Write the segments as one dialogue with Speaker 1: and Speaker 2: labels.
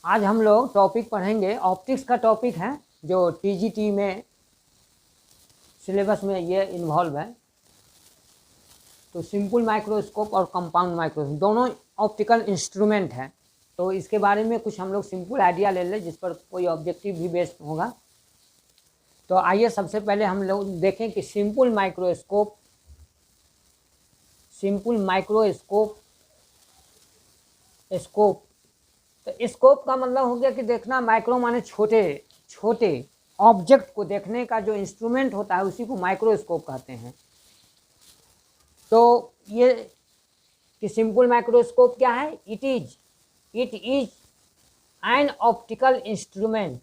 Speaker 1: आज हम लोग टॉपिक पढ़ेंगे, ऑप्टिक्स का टॉपिक है जो टीजीटी में सिलेबस में ये इन्वॉल्व है। तो सिंपल माइक्रोस्कोप और कंपाउंड माइक्रोस्कोप दोनों ऑप्टिकल इंस्ट्रूमेंट हैं। तो इसके बारे में कुछ हम लोग सिंपल आइडिया ले लें जिस पर कोई ऑब्जेक्टिव भी बेस्ड होगा। तो आइए सबसे पहले हम लोग देखें कि सिंपल माइक्रोस्कोप तो स्कोप का मतलब हो गया कि देखना, माइक्रो माने छोटे छोटे ऑब्जेक्ट को देखने का जो इंस्ट्रूमेंट होता है उसी को माइक्रोस्कोप कहते हैं। तो ये कि सिंपल माइक्रोस्कोप क्या है? It is an optical instrument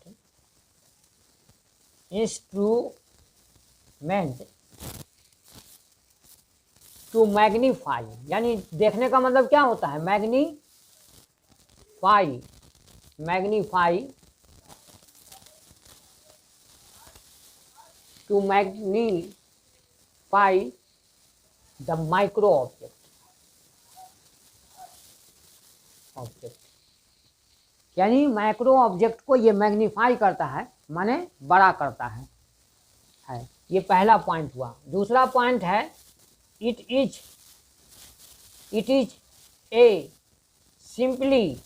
Speaker 1: to magnify, यानी देखने का मतलब क्या होता है? Magnify to magnify the micro object. यानी माइक्रो ऑब्जेक्ट को ये मैग्नीफाई करता है, माने बड़ा करता है। ये पहला पॉइंट हुआ। दूसरा पॉइंट है it is a simply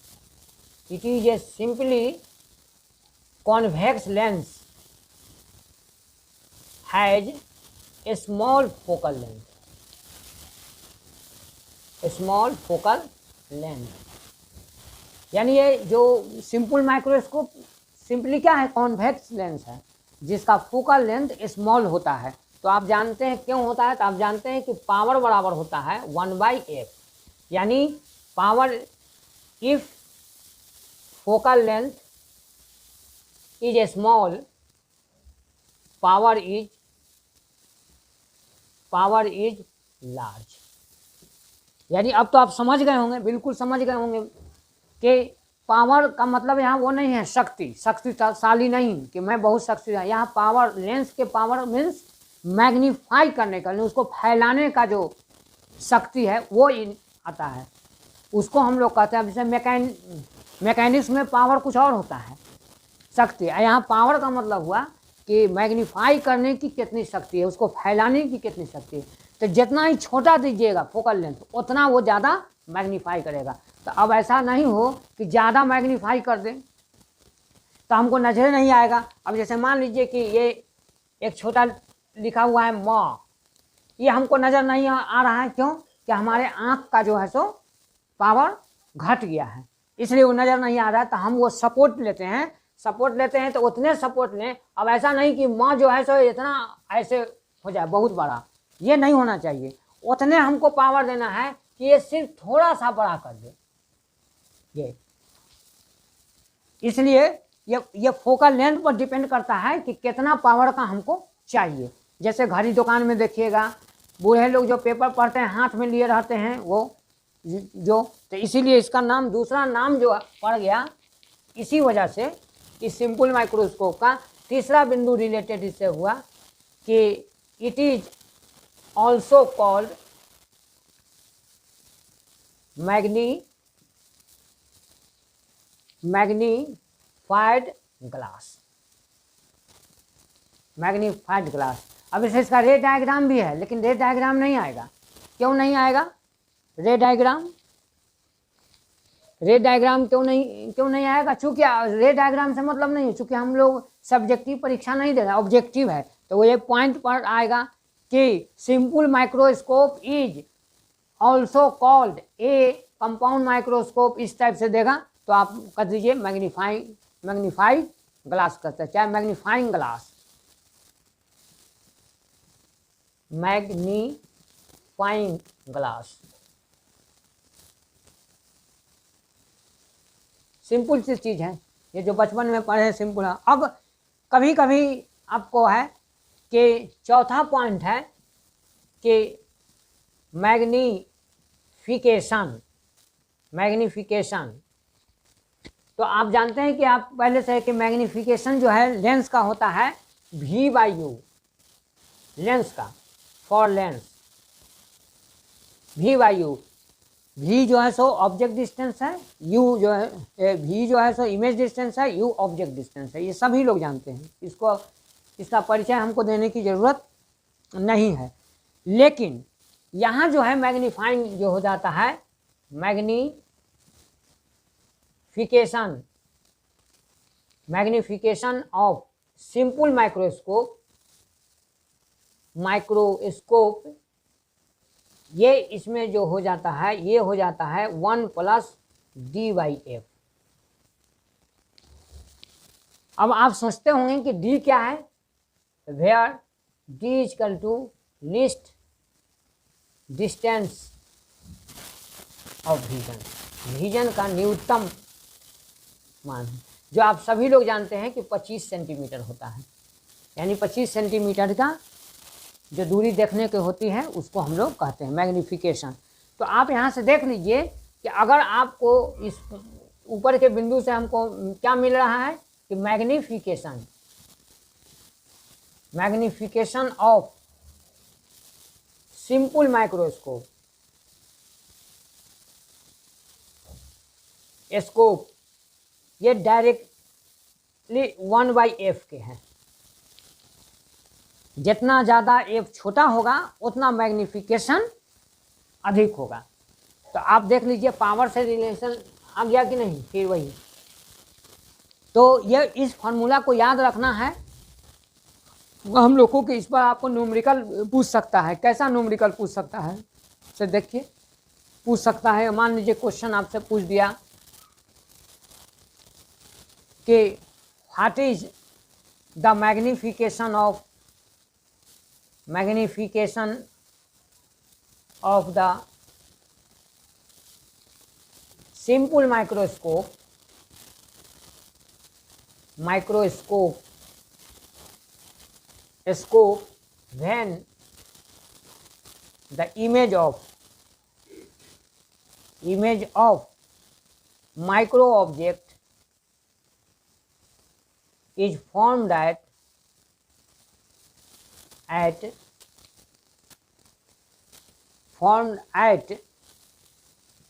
Speaker 1: convex lens has a small focal length। यानी ये जो सिंपल माइक्रोस्कोप सिंपली क्या है? कॉन्वेक्स लेंस है जिसका फोकल लेंथ स्मॉल होता है। तो आप जानते हैं क्यों होता है? तो आप जानते हैं कि पावर बराबर होता है 1/f, यानी power if focal length is small, power is large। यानी अब तो आप समझ गए होंगे, बिल्कुल समझ गए होंगे कि पावर का मतलब यहाँ वो नहीं है शक्तिशाली नहीं कि मैं बहुत शक्तिशाली। यहाँ पावर, लेंस के पावर मीन्स मैग्नीफाई करने का, उसको फैलाने का जो शक्ति है वो आता है, उसको हम लोग कहते हैं। जैसे मैकेनिक्स में पावर कुछ और होता है, शक्ति। यहाँ पावर का मतलब हुआ कि मैग्नीफाई करने की कितनी शक्ति है, उसको फैलाने की कितनी शक्ति है। तो जितना ही छोटा दीजिएगा फोकल लेंथ उतना वो ज़्यादा मैग्नीफाई करेगा। तो अब ऐसा नहीं हो कि ज़्यादा मैग्नीफाई कर दें तो हमको नजर नहीं आएगा। अब जैसे मान लीजिए कि ये एक छोटा लिखा हुआ है म, ये हमको नज़र नहीं आ रहा है। क्यों? कि हमारे आँख का जो है सो पावर घट गया है, इसलिए वो नज़र नहीं आ रहा है। तो हम वो सपोर्ट लेते हैं तो उतने सपोर्ट लें। अब ऐसा नहीं कि माँ जो है सो इतना ऐसे हो जाए बहुत बड़ा, ये नहीं होना चाहिए। उतने हमको पावर देना है कि ये सिर्फ थोड़ा सा बड़ा कर दे ये। इसलिए ये फोकल लेंथ पर डिपेंड करता है कि कितना पावर का हमको चाहिए। जैसे घड़ी दुकान में देखिएगा, बूढ़े लोग जो पेपर पढ़ते हैं हाथ में लिए रहते हैं वो जो, तो इसीलिए इसका नाम, दूसरा नाम जो पड़ गया इसी वजह से। इस सिंपल माइक्रोस्कोप का तीसरा बिंदु रिलेटेड इससे हुआ कि it is also called magnified glass. अब इसे इसका रे डायग्राम भी है, लेकिन रे डायग्राम नहीं आएगा। क्यों नहीं आएगा रे डायग्राम क्यों नहीं आएगा? चूंकि रे डायग्राम से मतलब नहीं है, चूंकि हम लोग सब्जेक्टिव परीक्षा नहीं दे रहे, ऑब्जेक्टिव है। तो वो ये पॉइंट पर आएगा कि simple microscope is also called a compound microscope, इस टाइप से देगा तो आप कर दीजिए मैग्नीफाइड ग्लास करते हैं, चाहे मैग्नीफाइंग ग्लास। सिंपल सी चीज़ है ये, जो बचपन में पढ़े सिंपल है। अब कभी कभी आपको है कि चौथा पॉइंट है कि मैग्नीफिकेशन। तो आप जानते हैं कि आप पहले से कि मैग्नीफिकेशन जो है लेंस का होता है V/U, लेंस का, for Lenz. v by you. v जो है सो ऑब्जेक्ट डिस्टेंस है, u जो है v जो है सो इमेज डिस्टेंस है, u ऑब्जेक्ट डिस्टेंस है। ये सभी लोग जानते हैं, इसको इसका परिचय हमको देने की ज़रूरत नहीं है। लेकिन यहाँ जो है मैग्नीफाइंग जो हो जाता है, मैग्निफिकेशन ऑफ सिंपल माइक्रोस्कोप, ये इसमें जो हो जाता है, ये हो जाता है 1 + d/f। अब आप सोचते होंगे कि d क्या है, where d = least distance of vision का न्यूनतम मान, जो आप सभी लोग जानते हैं कि 25 सेंटीमीटर होता है। यानी 25 सेंटीमीटर का जो दूरी देखने की होती है उसको हम लोग कहते हैं मैग्निफिकेशन। तो आप यहाँ से देख लीजिए कि अगर आपको इस ऊपर के बिंदु से हमको क्या मिल रहा है कि मैग्निफिकेशन ऑफ सिंपल माइक्रोस्कोप ये डायरेक्टली 1/f के हैं। जितना ज़्यादा f छोटा होगा उतना मैग्निफिकेशन अधिक होगा। तो आप देख लीजिए पावर से रिलेशन आ गया कि नहीं, फिर वही। तो ये इस फार्मूला को याद रखना है हम लोगों को। इस पर आपको न्यूमेरिकल पूछ सकता है। कैसा न्यूमेरिकल पूछ सकता है, से देखिए पूछ सकता है। मान लीजिए क्वेश्चन आपसे पूछ दिया कि what is the magnification of the simple microscope when the image of micro object is formed at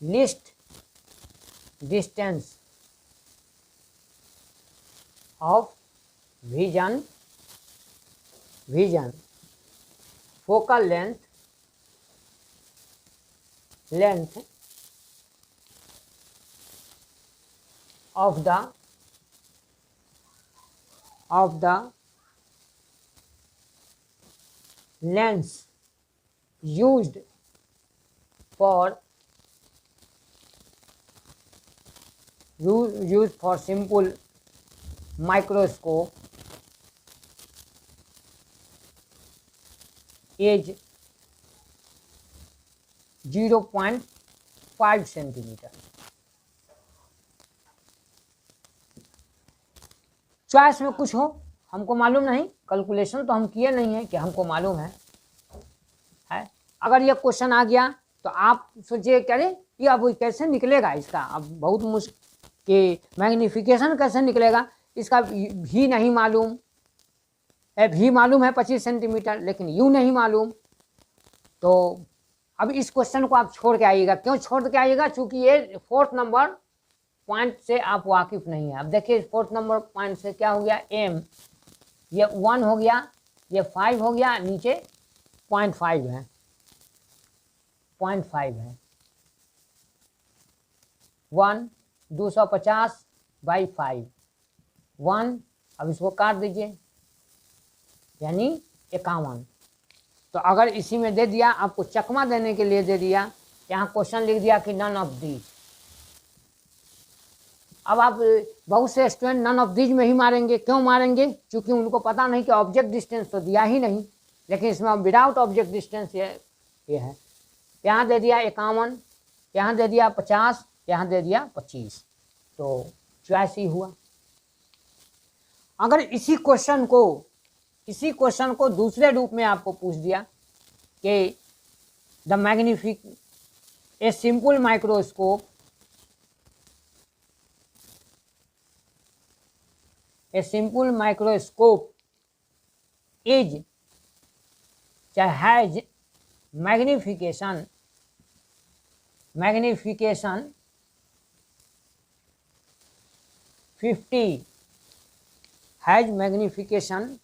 Speaker 1: least distance of vision, focal length of the lens used for simple microscope is 0.5 centimetre. Choice में कुछ हो, हमको मालूम नहीं, calculation तो हम किए नहीं है कि हमको मालूम है। अगर ये क्वेश्चन आ गया तो आप सोचिए करे ये अब कैसे निकलेगा इसका। अब बहुत मुश्किल कि मैग्निफिकेशन कैसे निकलेगा, इसका भी नहीं मालूम। भी मालूम है 25 सेंटीमीटर, लेकिन यू नहीं मालूम। तो अब इस क्वेश्चन को आप छोड़ के आइएगा। क्यों छोड़ के आइएगा? चूंकि ये 4th नंबर पॉइंट से आप वाकिफ नहीं है। अब देखिए 4th नंबर पॉइंट से क्या हो गया, m ये 1 हो गया, ये 5 हो गया, नीचे 0.5 है, 0.5 है। 1 250/5 1। अब इसको काट दीजिए, यानी 51। तो अगर इसी में दे दिया, आपको चकमा देने के लिए दे दिया, यहाँ क्वेश्चन लिख दिया कि नन ऑफ दीज। अब आप बहुत से स्टूडेंट नन ऑफ दीज में ही मारेंगे। क्यों मारेंगे? क्योंकि उनको पता नहीं कि ऑब्जेक्ट डिस्टेंस तो दिया ही नहीं, लेकिन इसमें विदाउट ऑब्जेक्ट डिस्टेंस ये है। यहाँ दे दिया 51, यहाँ दे दिया 50, यहाँ दे दिया 25। तो चॉइस ही हुआ। अगर इसी क्वेश्चन को दूसरे रूप में आपको पूछ दिया कि a simple microscope is has magnification magnification 50 has magnification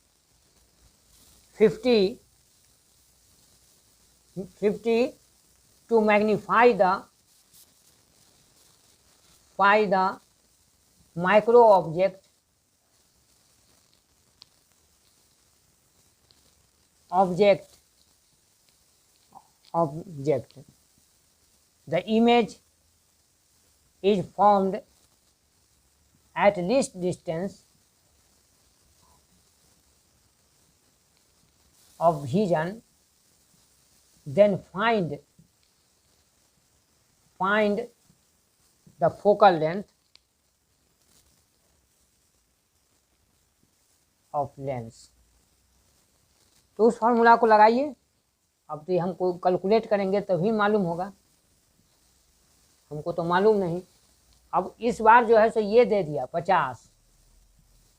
Speaker 1: 50 to magnify the micro object the image is formed at least distance of vision, then find the focal length of lens। तो उस फॉर्मूला को लगाइए। अब तो हमको calculate करेंगे तभी मालूम होगा, हमको तो मालूम नहीं। अब इस बार जो है सो ये दे दिया 50,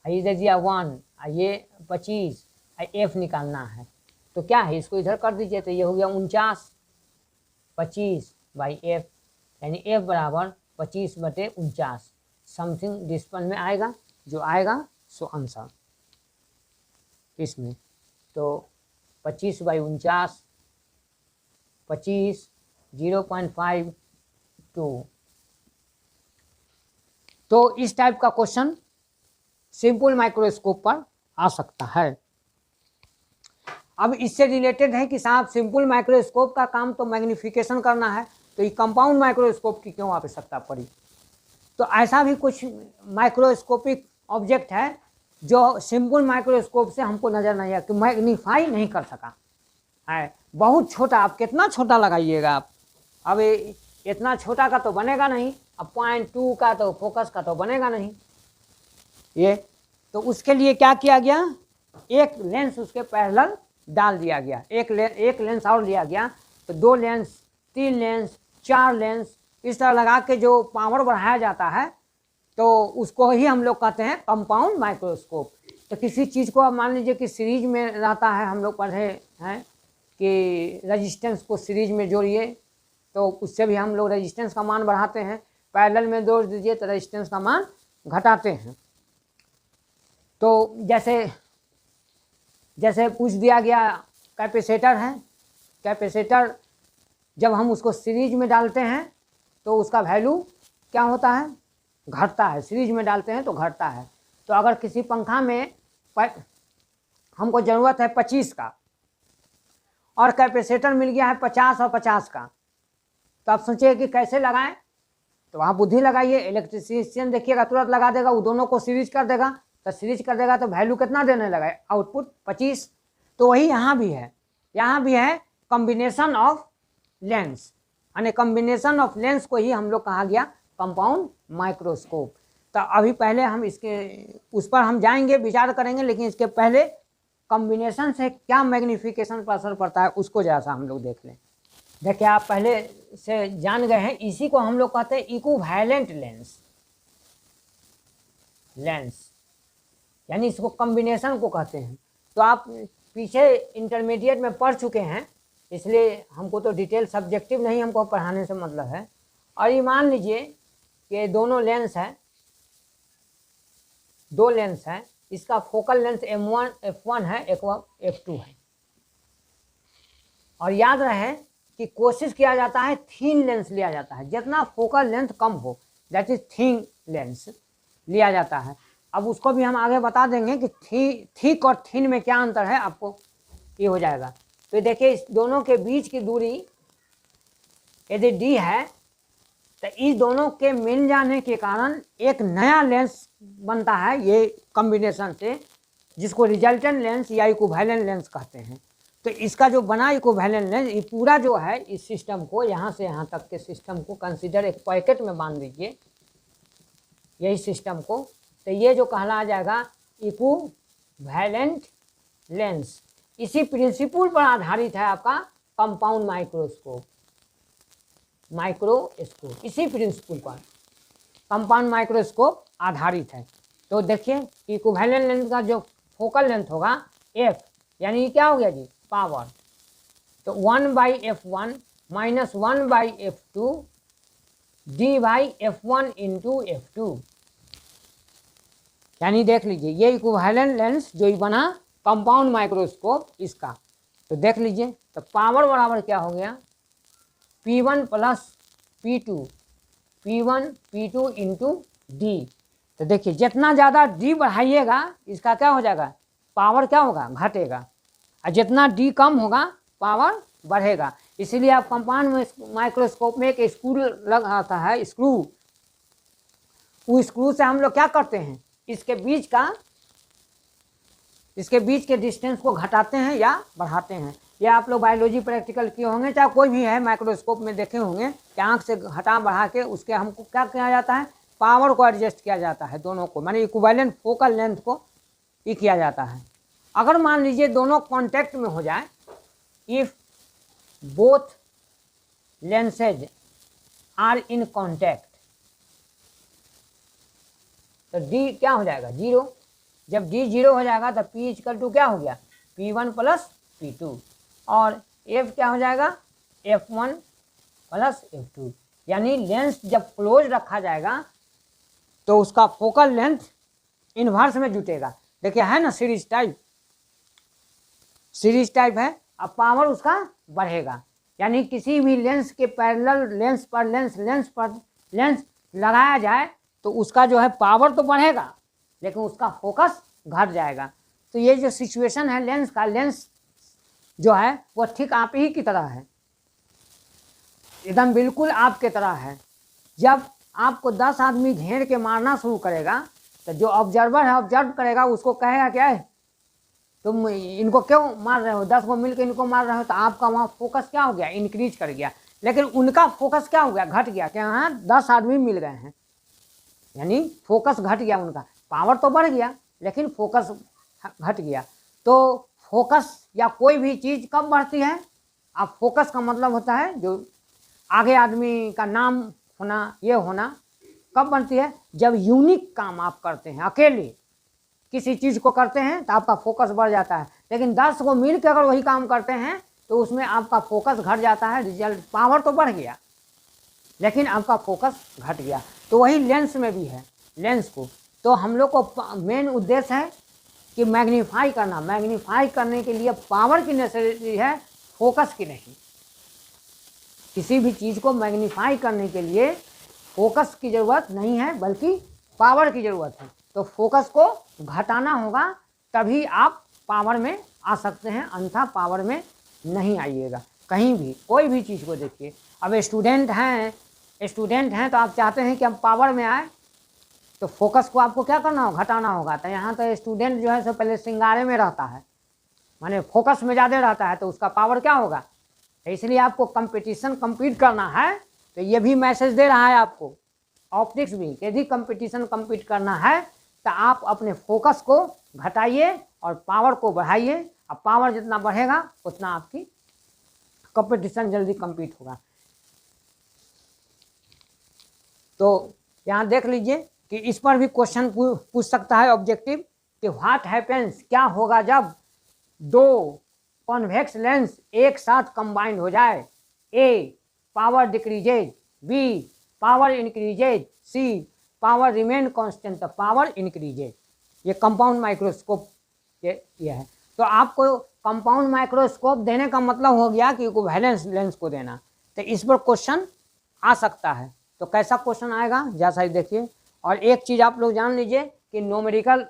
Speaker 1: ये दे दिया 1, ये 25, एफ निकालना है तो क्या है, इसको इधर कर दीजिए तो ये हो गया 49, 25 बाई एफ, यानी एफ बराबर 25/49 समथिंग डिस्पल में आएगा, जो आएगा सो आंसर इसमें। तो 25/49 25 0.52। तो इस टाइप का क्वेश्चन सिंपल माइक्रोस्कोप पर आ सकता है। अब इससे रिलेटेड है कि साहब सिंपल माइक्रोस्कोप का काम तो मैग्निफिकेशन करना है, तो ये कंपाउंड माइक्रोस्कोप की क्यों आवश्यकता पड़ी। तो ऐसा भी कुछ माइक्रोस्कोपिक ऑब्जेक्ट है जो सिंपल माइक्रोस्कोप से हमको नज़र नहीं आया, कि मैग्नीफाई नहीं कर सका है, बहुत छोटा। आप कितना छोटा लगाइएगा आप, अब इतना छोटा का तो बनेगा नहीं, अब 0.2 का तो फोकस का तो बनेगा नहीं ये। तो उसके लिए क्या किया गया, एक लेंस उसके पैरेलल डाल दिया गया, एक लेंस और लिया गया, तो 2 लेंस 3 लेंस 4 लेंस इस तरह लगा के जो पावर बढ़ाया जाता है तो उसको ही हम लोग कहते हैं कंपाउंड माइक्रोस्कोप। तो किसी चीज़ को अब मान लीजिए कि सीरीज में रहता है, हम लोग पढ़े हैं कि रेजिस्टेंस को सीरीज में जोड़िए तो उससे भी हम लोग रेजिस्टेंस का मान बढ़ाते हैं, पैरेलल में जोड़ दीजिए तो रेजिस्टेंस का मान घटाते हैं। तो जैसे पूछ दिया गया कैपेसिटर है, कैपेसिटर जब हम उसको सीरीज में डालते हैं तो उसका वैल्यू क्या होता है, घटता है, सीरीज में डालते हैं तो घटता है। तो अगर किसी पंखा में हमको ज़रूरत है 25 का और कैपेसिटर मिल गया है 50 और 50 का, तो आप सोचिए कि कैसे लगाएं। तो वहाँ बुद्धि लगाइए, इलेक्ट्रिशियन देखिएगा तुरंत लगा देगा, वो दोनों को सीरीज कर देगा, तो सीरीज कर देगा तो वैल्यू कितना देने लगा, आउटपुट 25। तो वही यहाँ भी है, यहाँ भी है कॉम्बिनेशन ऑफ लेंस, यानी कॉम्बिनेशन ऑफ लेंस को ही हम लोग कहा गया कंपाउंड माइक्रोस्कोप। तो अभी पहले हम इसके उस पर हम जाएंगे, विचार करेंगे, लेकिन इसके पहले कॉम्बिनेशन से क्या मैग्निफिकेशन पर असर पड़ता है उसको जरा सा हम लोग देख लें। देखिए आप पहले से जान गए हैं, इसी को हम लोग कहते हैं इक्विवेलेंट लेंस, यानी इसको कॉम्बिनेशन को कहते हैं। तो आप पीछे इंटरमीडिएट में पढ़ चुके हैं, इसलिए हमको तो डिटेल सब्जेक्टिव नहीं हमको पढ़ाने से मतलब है। और ये मान लीजिए कि दोनों लेंस है, 2 लेंस है, इसका फोकल लेंथ f1 है, f2 है। और याद रहे कि कोशिश किया जाता है थीन लेंस लिया जाता है, जितना फोकल लेंथ कम हो दैट इज थीन लेंस लिया जाता है। अब उसको भी हम आगे बता देंगे कि थिक और थीन में क्या अंतर है, आपको ये हो जाएगा। तो देखिए इस दोनों के बीच की दूरी यदि d है तो इस दोनों के मिल जाने के कारण एक नया लेंस बनता है ये कॉम्बिनेशन से, जिसको रिजल्टेंट लेंस या इक्विवेलेंट लेंस कहते हैं। तो इसका जो बना इक्विवेलेंट लेंस, ये पूरा जो है इस सिस्टम को, यहाँ से यहाँ तक के सिस्टम को कंसीडर एक पॉकेट में बांध दीजिए, यही सिस्टम को। तो ये जो कहला जाएगा इक्विवेलेंट लेंस। इसी प्रिंसिपल पर आधारित है आपका कंपाउंड माइक्रोस्कोप, इसी प्रिंसिपल पर कंपाउंड माइक्रोस्कोप आधारित है। तो देखिए इक्विवेलेंट लेंस का जो फोकल लेंथ होगा f, यानी क्या हो गया जी, पावर। तो 1/f1 -1/f2 D by F1 into F2। यानी देख लीजिए ये इक्विवेलेंट लेंस जो बना कंपाउंड माइक्रोस्कोप इसका, तो देख लीजिए तो पावर बराबर क्या हो गया P1 plus P2, P1 P2 into D. तो देखिए जितना ज़्यादा डी बढ़ाइएगा इसका क्या हो जाएगा, पावर क्या होगा, घटेगा, और जितना डी कम होगा पावर बढ़ेगा। इसीलिए आप कंपाउंड माइक्रोस्कोप में एक स्क्रू लग आता है, स्क्रू, उस स्क्रू से हम लोग क्या करते हैं, इसके बीच के डिस्टेंस को घटाते हैं या बढ़ाते हैं। या आप लोग बायोलॉजी प्रैक्टिकल किए होंगे, चाहे कोई भी है माइक्रोस्कोप में देखे होंगे कि आँख से घटा बढ़ा के उसके हमको क्या किया जाता है, पावर को एडजस्ट किया जाता है, दोनों को, माने इक्विवेलेंट फोकल लेंथ को ये किया जाता है। अगर मान लीजिए दोनों कांटेक्ट में हो जाए, if both lenses are in contact, तो डी क्या हो जाएगा, जीरो। जब डी जीरो हो जाएगा तो पी इक्वल टू क्या हो गया, P1 प्लस P2, और एफ क्या हो जाएगा, F1 प्लस F2। यानी लेंस जब क्लोज रखा जाएगा तो उसका फोकल लेंथ इनवर्स में जुटेगा। देखिए है ना सीरीज टाइप है, अब पावर उसका बढ़ेगा। यानी किसी भी लेंस के पैरेलल लेंस पर लेंस लगाया जाए तो उसका जो है पावर तो बढ़ेगा लेकिन उसका फोकस घट जाएगा। तो ये जो सिचुएशन है लेंस का, लेंस जो है वो ठीक आप ही की तरह है, एकदम बिल्कुल आपके तरह है। जब आपको 10 आदमी घेर के मारना शुरू करेगा तो जो ऑब्जर्वर है ऑब्जर्व करेगा, उसको कहेगा क्या है, तुम इनको क्यों मार रहे हो, 10 को मिलकर इनको मार रहे हो, तो आपका वहाँ फोकस क्या हो गया, इंक्रीज कर गया। लेकिन उनका फोकस क्या हो गया, घट गया, क्या हाँ 10 आदमी मिल गए हैं, यानी फोकस घट गया उनका, पावर तो बढ़ गया लेकिन फोकस घट गया। तो फोकस या कोई भी चीज़ कब बढ़ती है, आप फोकस का मतलब होता है जो आगे आदमी का नाम होना, ये होना कब बनती है, जब यूनिक काम आप करते हैं, अकेले किसी चीज़ को करते हैं तो आपका फोकस बढ़ जाता है। लेकिन 10 को मिल के अगर वही काम करते हैं तो उसमें आपका फोकस घट जाता है, रिजल्ट पावर तो बढ़ गया लेकिन आपका फोकस घट गया। तो वही लेंस में भी है, लेंस को तो हम लोग को मेन उद्देश्य है कि मैग्नीफाई करना, मैग्नीफाई करने के लिए पावर की नेसेसिटी है, फोकस की नहीं। किसी भी चीज़ को मैग्नीफाई करने के लिए फोकस की ज़रूरत नहीं है बल्कि पावर की ज़रूरत है। तो फोकस को घटाना होगा तभी आप पावर में आ सकते हैं, अन्यथा पावर में नहीं आइएगा कहीं भी। कोई भी चीज़ को देखिए, अब स्टूडेंट हैं तो आप चाहते हैं कि हम पावर में आए, तो फोकस को आपको क्या करना होगा, घटाना होगा। तो यहाँ तो स्टूडेंट जो है सो पहले सिंगारे में रहता है, माने फोकस में ज़्यादा रहता है, तो उसका पावर क्या होगा। इसलिए आपको कंपटीशन कम्पीट करना है, तो ये भी मैसेज दे रहा है आपको ऑप्टिक्स भी, यदि कंपटीशन कम्पीट करना है तो आप अपने फोकस को घटाइए और पावर को बढ़ाइए। अब पावर जितना बढ़ेगा उतना आपकी कंपटीशन जल्दी कम्पीट होगा। तो यहाँ देख लीजिए कि इस पर भी क्वेश्चन पूछ सकता है ऑब्जेक्टिव कि व्हाट हैपेंस, क्या होगा जब दो कॉन्वेक्स लेंस एक साथ कंबाइंड हो जाए, A power decreases, B power increases, C power remain constant, power increases. ये कंपाउंड माइक्रोस्कोप ये है। तो आपको कंपाउंड माइक्रोस्कोप देने का मतलब हो गया कि इक्विवेलेंस लेंस को देना। तो इस पर क्वेश्चन आ सकता है। तो कैसा क्वेश्चन आएगा जैसा ही देखिए। और एक चीज़ आप लोग जान लीजिए कि नोमेरिकल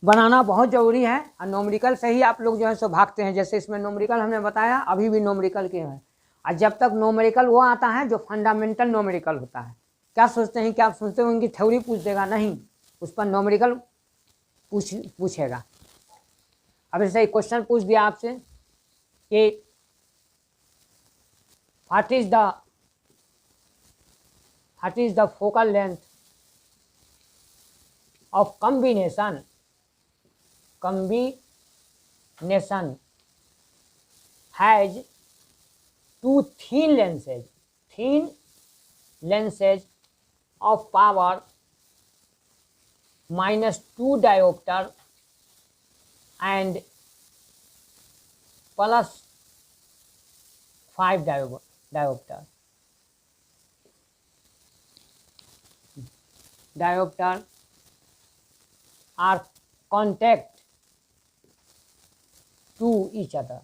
Speaker 1: बनाना बहुत ज़रूरी है, और नोमेरिकल से ही आप लोग जो है सो भागते हैं। जैसे इसमें नोमेरिकल हमने बताया, अभी भी नोमेरिकल के है, और जब तक नोमेरिकल वो आता है जो फंडामेंटल नोमेरिकल होता है। क्या सोचते हैं कि आप सोचते हो उनकी थ्योरी पूछ देगा, नहीं, उस पर नोमेरिकल पूछेगा। अब ऐसे ही क्वेश्चन पूछ दिया आपसे कि what is the focal length of combination has two thin lenses of power -2 diopter and +5 diopter. diopter are contact to each other.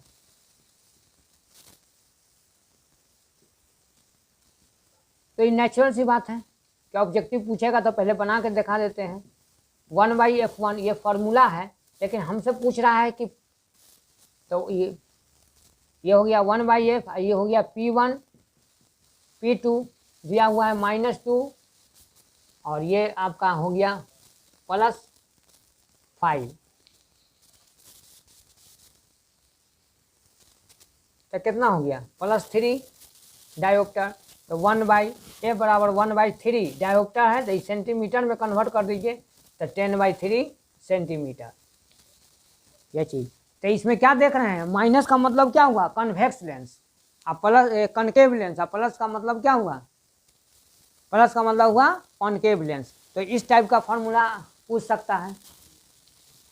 Speaker 1: तो ये नेचुरल सी बात है कि ऑब्जेक्टिव पूछेगा तो पहले बना के दिखा देते हैं। 1/f1 ये फॉर्मूला है, लेकिन हमसे पूछ रहा है कि तो ये हो गया 1/f, ये हो गया P1 P2 दिया हुआ है -2 और ये आपका हो गया +5। तो कितना हो गया +3 डायोप्टर। तो 1/f बराबर 1/3 डायोप्टर है, तो इस सेंटीमीटर में कन्वर्ट कर दीजिए तो 10/3 सेंटीमीटर ये चीज़। तो इसमें क्या देख रहे हैं, माइनस का मतलब क्या हुआ कन्वेक्स लेंस, अब प्लस कनकेव लेंस, अब प्लस का मतलब क्या हुआ, प्लस का मतलब हुआ कॉनकेव लेंस। तो इस टाइप का फॉर्मूला पूछ सकता है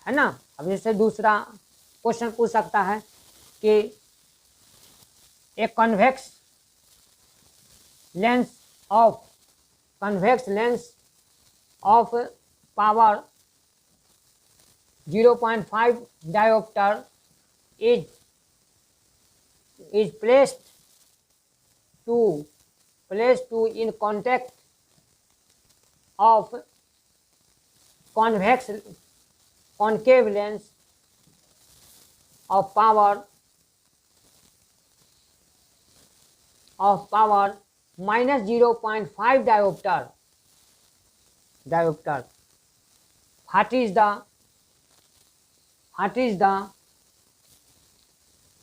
Speaker 1: ना। अब जैसे दूसरा क्वेश्चन पूछ सकता है कि एक convex lens of power 0.5 diopter is placed to in contact of concave lens of power -0.5 diopter.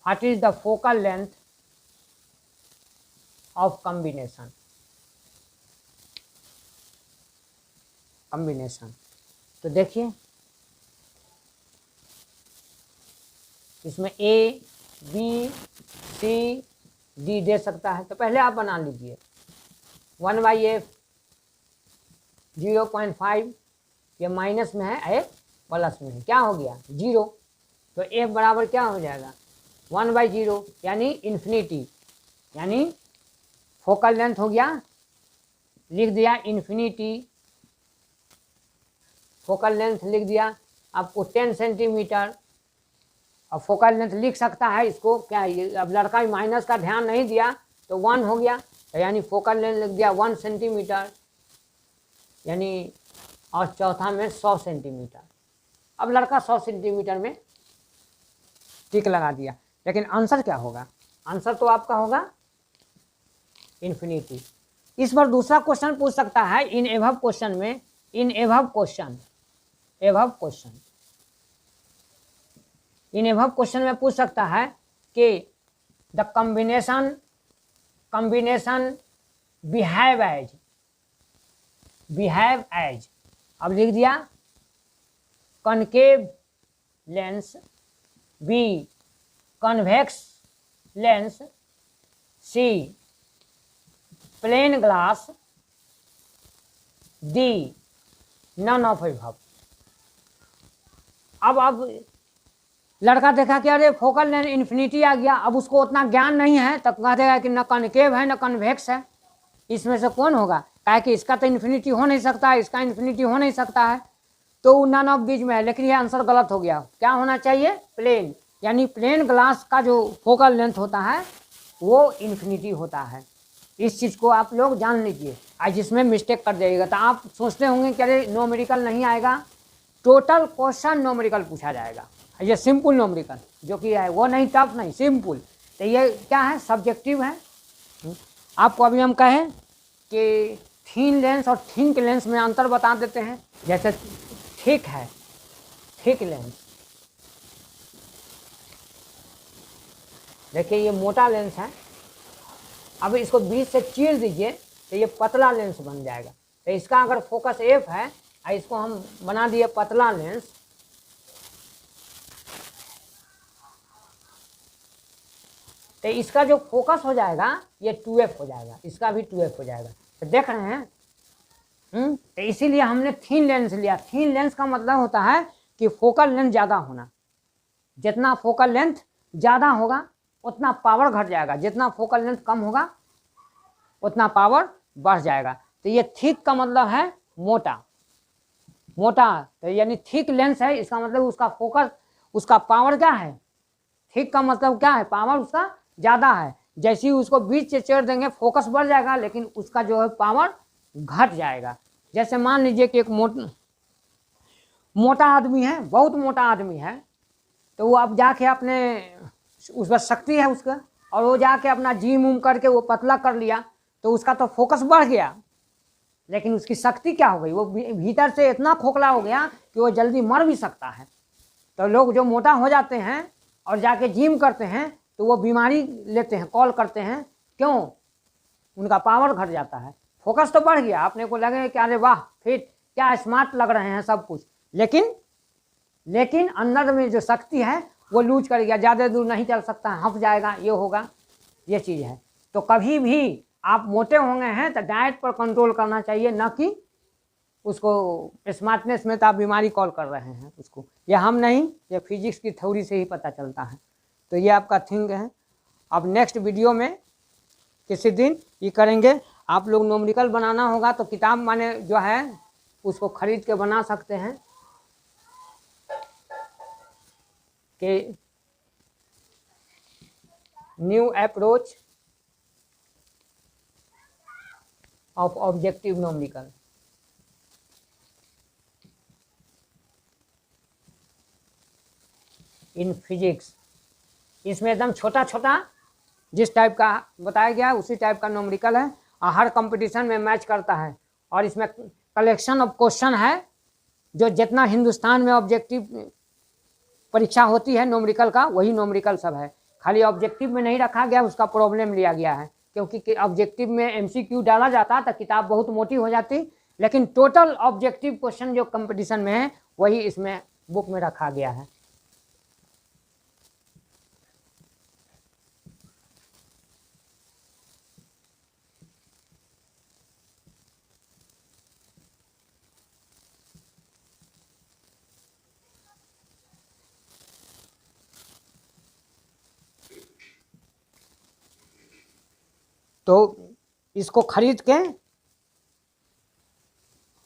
Speaker 1: What is the focal length of combination? तो देखिए इसमें A, B, C, D दे सकता है। तो पहले आप बना लीजिए 1/f 0.5 ये माइनस में है, एक प्लस में है, क्या हो गया 0। तो f बराबर क्या हो जाएगा 1/0 यानी इन्फिनिटी, यानी फोकल लेंथ हो गया, लिख दिया इन्फिनिटी, फोकल लेंथ लिख दिया आपको 10 सेंटीमीटर। अब फोकल लेंथ लिख सकता है इसको क्या, ये अब लड़का माइनस का ध्यान नहीं दिया तो 1 हो गया, तो यानी फोकल लेंथ लिख दिया 1 सेंटीमीटर, यानी और चौथा में 100 सेंटीमीटर। अब लड़का 100 सेंटीमीटर में टिक लगा दिया, लेकिन आंसर क्या होगा, आंसर तो आपका होगा इन्फिनिटी। इस बार दूसरा क्वेश्चन पूछ सकता है इन एबव क्वेश्चन में, इन एबव क्वेश्चन में पूछ सकता है कि द कॉम्बिनेशन बिहेव एज, अब लिख दिया concave lens, B convex lens, C plane glass, D none of above. अब लड़का देखा कि अरे फोकल लेंथ इन्फिनिटी आ गया, अब उसको उतना ज्ञान नहीं है, तब कह देगा कि न कॉनकेव है न कन्वेक्स है, इसमें से कौन होगा, कहे कि इसका तो इन्फिनिटी हो नहीं सकता है, इसका इन्फिनिटी हो नहीं सकता है, तो नन ऑफ बीच में है। लेकिन ये आंसर गलत हो गया, क्या होना चाहिए प्लेन, यानी प्लेन ग्लास का जो फोकल लेंथ होता है वो इन्फिनिटी होता है। इस चीज़ को आप लोग जान लीजिए, आज इसमें मिस्टेक कर जाइएगा तो आप सोचते होंगे कि अरे न्यूमेरिकल नहीं आएगा, टोटल क्वेश्चन न्यूमेरिकल पूछा जाएगा, ये सिंपल न्यूमेरिकल जो कि है वो नहीं, टफ नहीं, सिंपल। तो ये क्या है सब्जेक्टिव है। आपको अभी हम कहें कि थीन लेंस और थिंक लेंस में अंतर बता देते हैं। जैसे थिक है, थिक लेंस, देखिए ये मोटा लेंस है, अब इसको बीच से चीर दीजिए तो ये पतला लेंस बन जाएगा। तो इसका अगर फोकस f है, इसको हम बना दिए पतला लेंस, तो इसका जो फोकस हो जाएगा ये 2f हो जाएगा, इसका भी 2f हो जाएगा। तो देख रहे हैं, तो इसीलिए हमने थीन लेंस लिया। थीन लेंस का मतलब होता है कि फोकल लेंथ ज़्यादा होना, जितना फोकल लेंथ ज़्यादा होगा उतना पावर घट जाएगा, जितना फोकल लेंथ कम होगा उतना पावर बढ़ जाएगा। तो ये थिक का मतलब है मोटा, मोटा, तो यानी थिक लेंस है, इसका मतलब उसका फोकस, उसका पावर क्या है, थिक का मतलब क्या है, पावर उसका ज़्यादा है। जैसे ही उसको बीच से चेड़ देंगे फोकस बढ़ जाएगा, लेकिन उसका जो है पावर घट जाएगा। जैसे मान लीजिए कि एक मोटा आदमी है, बहुत मोटा आदमी है, तो वो अब जाके अपने उस पर शक्ति है उसका, और वो जाके अपना जिम उम करके वो पतला कर लिया, तो उसका तो फोकस बढ़ गया, लेकिन उसकी शक्ति क्या हो गई, वो भीतर से इतना खोखला हो गया कि वो जल्दी मर भी सकता है। तो लोग जो मोटा हो जाते हैं और जाके जिम करते हैं, तो वो बीमारी लेते हैं, कॉल करते हैं, क्यों, उनका पावर घट जाता है। फोकस तो बढ़ गया, अपने को लगे कि अरे वाह फिट, क्या स्मार्ट लग रहे हैं सब कुछ, लेकिन अंदर में जो शक्ति है वो लूज कर गया, ज़्यादा दूर नहीं चल सकता, हंफ जाएगा, ये होगा, ये चीज़ है। तो कभी भी आप मोटे होंगे हैं तो डाइट पर कंट्रोल करना चाहिए, ना कि उसको स्मार्टनेस में तो आप बीमारी कॉल कर रहे हैं उसको, ये हम नहीं, ये फिजिक्स की थ्योरी से ही पता चलता है। तो ये आपका थिंग है। अब नेक्स्ट वीडियो में किसी दिन ये करेंगे। आप लोग न्यूमेरिकल बनाना होगा तो किताब माने जो है उसको खरीद के बना सकते हैं कि new approach of objective numerical. In physics, इसमें एकदम छोटा छोटा जिस टाइप का बताया गया उसी टाइप का न्यूमेरिकल है, और हर कंपटीशन में मैच करता है। और इसमें कलेक्शन ऑफ क्वेश्चन है, जो जितना हिंदुस्तान में ऑब्जेक्टिव परीक्षा होती है न्यूमेरिकल का, वही न्यूमेरिकल सब है। खाली ऑब्जेक्टिव में नहीं रखा गया, उसका प्रॉब्लम लिया गया है, क्योंकि ऑब्जेक्टिव में एमसीक्यू डाला जाता तो किताब बहुत मोटी हो जाती, लेकिन टोटल ऑब्जेक्टिव क्वेश्चन जो कंपटीशन में है वही इसमें बुक में रखा गया है। तो इसको खरीद के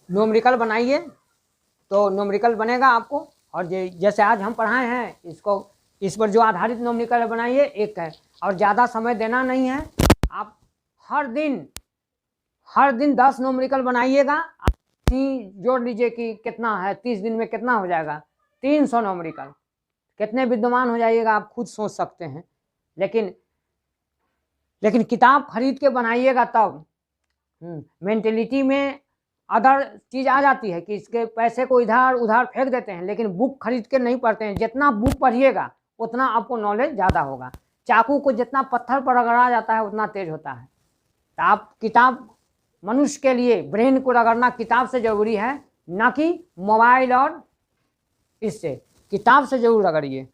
Speaker 1: न्यूमेरिकल बनाइए, तो न्यूमेरिकल बनेगा आपको। और जैसे आज हम पढ़ाए हैं इसको, इस पर जो आधारित न्यूमेरिकल बनाइए, एक है, और ज़्यादा समय देना नहीं है। आप हर दिन 10 न्यूमेरिकल बनाइएगा। जोड़ लीजिए कि कितना है, 30 दिन में कितना हो जाएगा, 300 न्यूमेरिकल। कितने विद्वान हो जाइएगा आप खुद सोच सकते हैं। लेकिन किताब खरीद के बनाइएगा तब। मेंटेलिटी में अदर चीज़ आ जाती है कि इसके पैसे को इधर उधर फेंक देते हैं, लेकिन बुक खरीद के नहीं पढ़ते हैं। जितना बुक पढ़िएगा उतना आपको नॉलेज ज़्यादा होगा। चाकू को जितना पत्थर पर रगड़ा जाता है उतना तेज होता है। तो आप किताब, मनुष्य के लिए ब्रेन को रगड़ना किताब से ज़रूरी है, ना कि मोबाइल और इससे। किताब से ज़रूर रगड़िए।